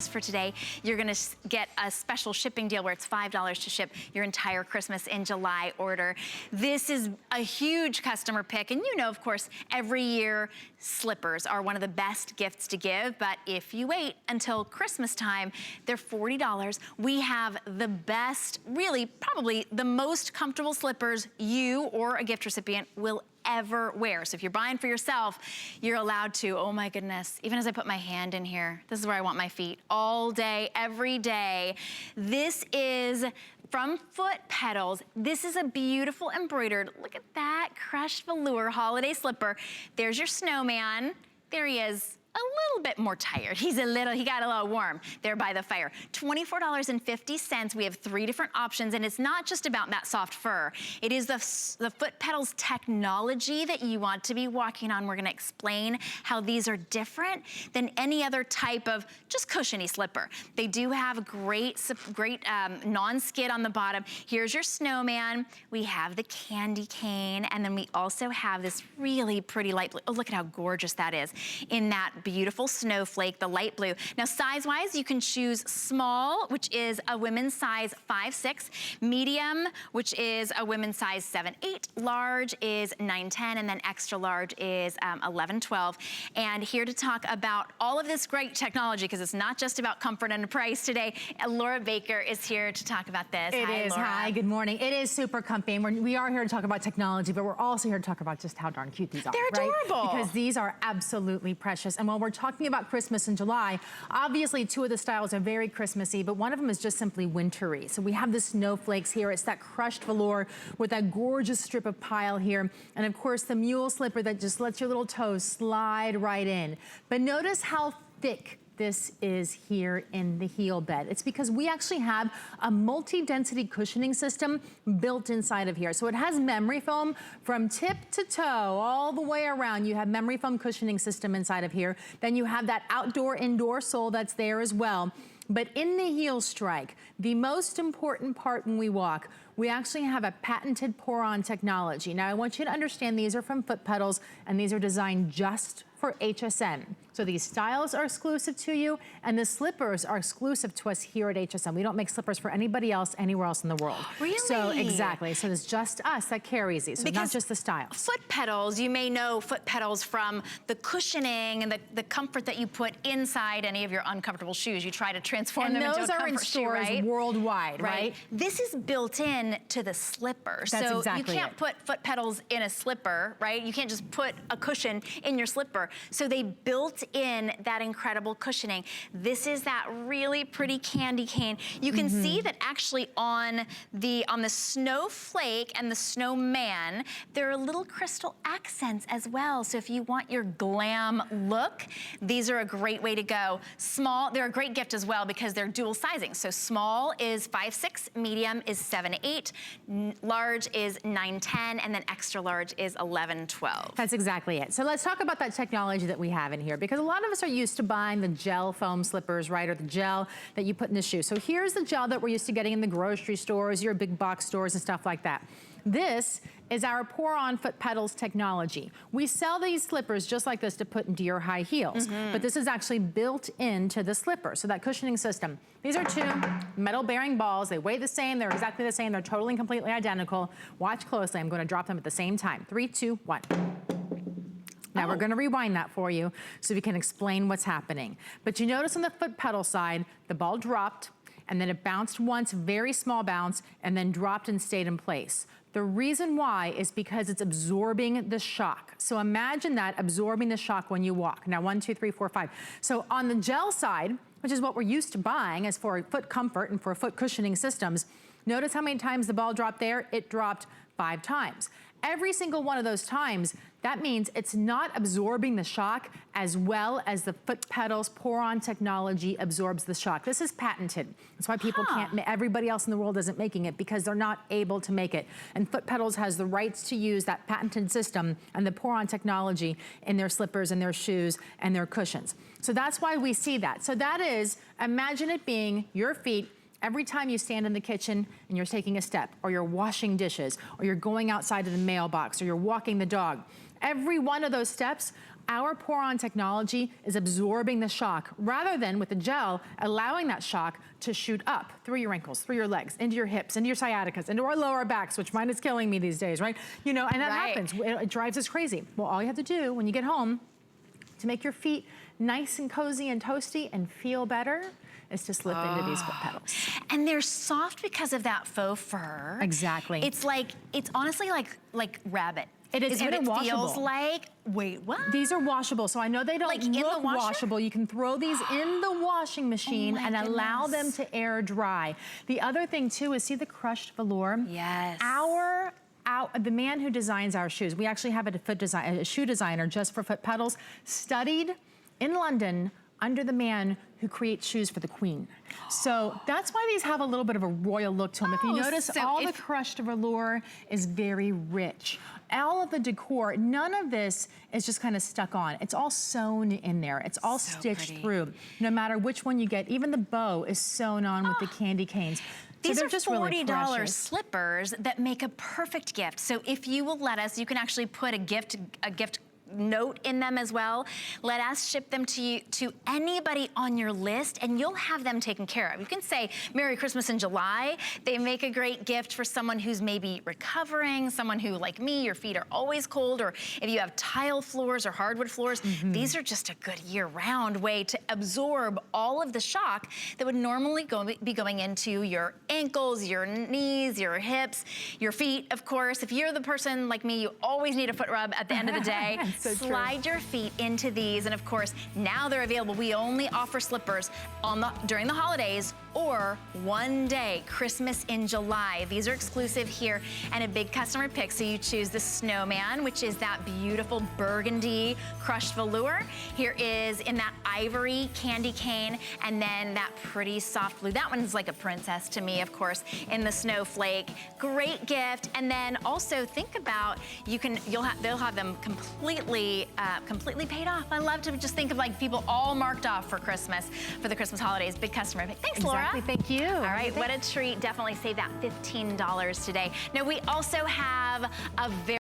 For today, you're gonna get a special shipping deal where it's $5 to ship your entire Christmas in July order. This is a huge customer pick, and you know, of course, every year slippers are one of the best gifts to give, but if you wait until Christmas time, they're $40. We have the best, really, probably the most comfortable slippers you or a gift recipient will ever wear. So if you're buying for yourself, you're allowed to, oh my goodness, even as I put my hand in here, this is where I want my feet all day, every day. This is from Foot Petals. This is a beautiful embroidered, look at that, crushed velour holiday slipper. There's your snowman. There he is. A little bit more tired. he got a little warm there by the fire. $24.50. We have 3 different options, and it's not just about that soft fur. It is the Foot Petals technology that you want to be walking on. We're gonna explain how these are different than any other type of just cushiony slipper. They do have great non-skid on the bottom. Here's your snowman. We have the candy cane, and then we also have this really pretty light blue. Oh, look at how gorgeous that is in that beautiful snowflake, the light blue. Now, size-wise, you can choose small, which is a women's size 5'6", medium, which is a women's size 7'8", large is 9'10", and then extra large is 11'12". And here to talk about all of this great technology, because it's not just about comfort and price today, Laura Baker is here to talk about this. Hi, Laura. Hi, good morning. It is super comfy, and we are here to talk about technology, but we're also here to talk about just how darn cute these are. They're adorable. Right? Because these are absolutely precious. And while we're talking about Christmas in July, obviously 2 of the styles are very Christmassy, but one of them is just simply wintry. So we have the snowflakes here. It's that crushed velour with that gorgeous strip of pile here. And of course, the mule slipper that just lets your little toes slide right in. But notice how thick this is here in the heel bed. It's because we actually have a multi-density cushioning system built inside of here. So it has memory foam from tip to toe, all the way around. You have memory foam cushioning system inside of here. Then you have that outdoor-indoor sole that's there as well. But in the heel strike, the most important part when we walk, we actually have a patented pour-on technology. Now, I want you to understand these are from Foot Petals, and these are designed just for HSN. So these styles are exclusive to you, and the slippers are exclusive to us here at HSN. We don't make slippers for anybody else anywhere else in the world. Really? So exactly. So it's just us that carries these. So because not just the styles. Foot Petals, you may know Foot Petals from the cushioning and the comfort that you put inside any of your uncomfortable shoes. You try to transform them into a comfort shoe, right? And those are in stores worldwide, right? This is built in to the slipper. That's so exactly you can't put Foot Petals in a slipper, right? You can't just put a cushion in your slipper. So they built in that incredible cushioning. This is that really pretty candy cane. You can see that actually on the snowflake and the snowman, there are little crystal accents as well. So if you want your glam look, these are a great way to go. Small, they're a great gift as well because they're dual sizing. So small is 5'6", medium is 7'8", large is 9'10", and then extra large is 11'12". That's exactly it. So let's talk about that technology that we have in here, because a lot of us are used to buying the gel foam slippers, right, or the gel that you put in the shoe. So here's the gel that we're used to getting in the grocery stores, your big box stores and stuff like that. This is our pour-on Foot Petals technology. We sell these slippers just like this to put into your high heels, but this is actually built into the slipper, so that cushioning system. These are 2 metal-bearing balls. They weigh the same. They're exactly the same. They're totally and completely identical. Watch closely. I'm going to drop them at the same time. 3, 2, 1. Now we're gonna rewind that for you so we can explain what's happening. But you notice on the Foot Pedal side, the ball dropped, and then it bounced once, very small bounce, and then dropped and stayed in place. The reason why is because it's absorbing the shock. So imagine that, absorbing the shock when you walk. Now 1, 2, 3, 4, 5. So on the gel side, which is what we're used to buying as for foot comfort and for foot cushioning systems, notice how many times the ball dropped there? It dropped 5 times. Every single one of those times, that means it's not absorbing the shock as well as the Foot Petals pour-on technology absorbs the shock. This is patented. That's why people can't, everybody else in the world isn't making it, because they're not able to make it. And Foot Petals has the rights to use that patented system and the pour-on technology in their slippers and their shoes and their cushions. So that's why we see that. So that is, imagine it being your feet every time you stand in the kitchen and you're taking a step, or you're washing dishes, or you're going outside to the mailbox, or you're walking the dog. Every one of those steps Our pour-on technology is absorbing the shock rather than with the gel allowing that shock to shoot up through your ankles, through your legs, into your hips, into your sciaticas, into our lower backs, which mine is killing me these days, right? You know, and that happens. It drives us crazy. Well, all you have to do when you get home to make your feet nice and cozy and toasty and feel better is to slip into these foot pedals. And they're soft because of that faux fur. Exactly. It's honestly like rabbit. It is, what and it washable. Feels like. Wait, what? These are washable, so I know they don't Like in the look washer? washable. You can throw these in the washing machine and allow them to air dry. The other thing too is see the crushed velour? Yes. The man who designs our shoes, we actually have a shoe designer just for foot pedals, studied in London under the man who creates shoes for the Queen. So that's why these have a little bit of a royal look to them. If you notice, the crushed velour is very rich. All of the decor, none of this is just kind of stuck on. It's all sewn in there. It's all stitched through. No matter which one you get, even the bow is sewn on with the candy canes. These are just $40 really slippers that make a perfect gift. So if you will let us, you can actually put a gift note in them as well. Let us ship them to you, to anybody on your list, and you'll have them taken care of. You can say Merry Christmas in July. They make a great gift for someone who's maybe recovering, someone who, like me, your feet are always cold, or if you have tile floors or hardwood floors, these are just a good year-round way to absorb all of the shock that would normally be going into your ankles, your knees, your hips, your feet, of course. If you're the person like me, you always need a foot rub at the end of the day. So slide your feet into these, and of course, now they're available. We only offer slippers during the holidays or one day, Christmas in July. These are exclusive here and a big customer pick. So you choose the snowman, which is that beautiful burgundy crushed velour. Here is in that ivory candy cane, and then that pretty soft blue. That one's like a princess to me, of course, in the snowflake. Great gift. And then also think about, they'll have them completely paid off. I love to just think of like people all marked off for Christmas, for the Christmas holidays. Big customer pick. Thanks, Laura. Exactly, thank you. All right, what a treat. Definitely save that $15 today. Now, we also have a very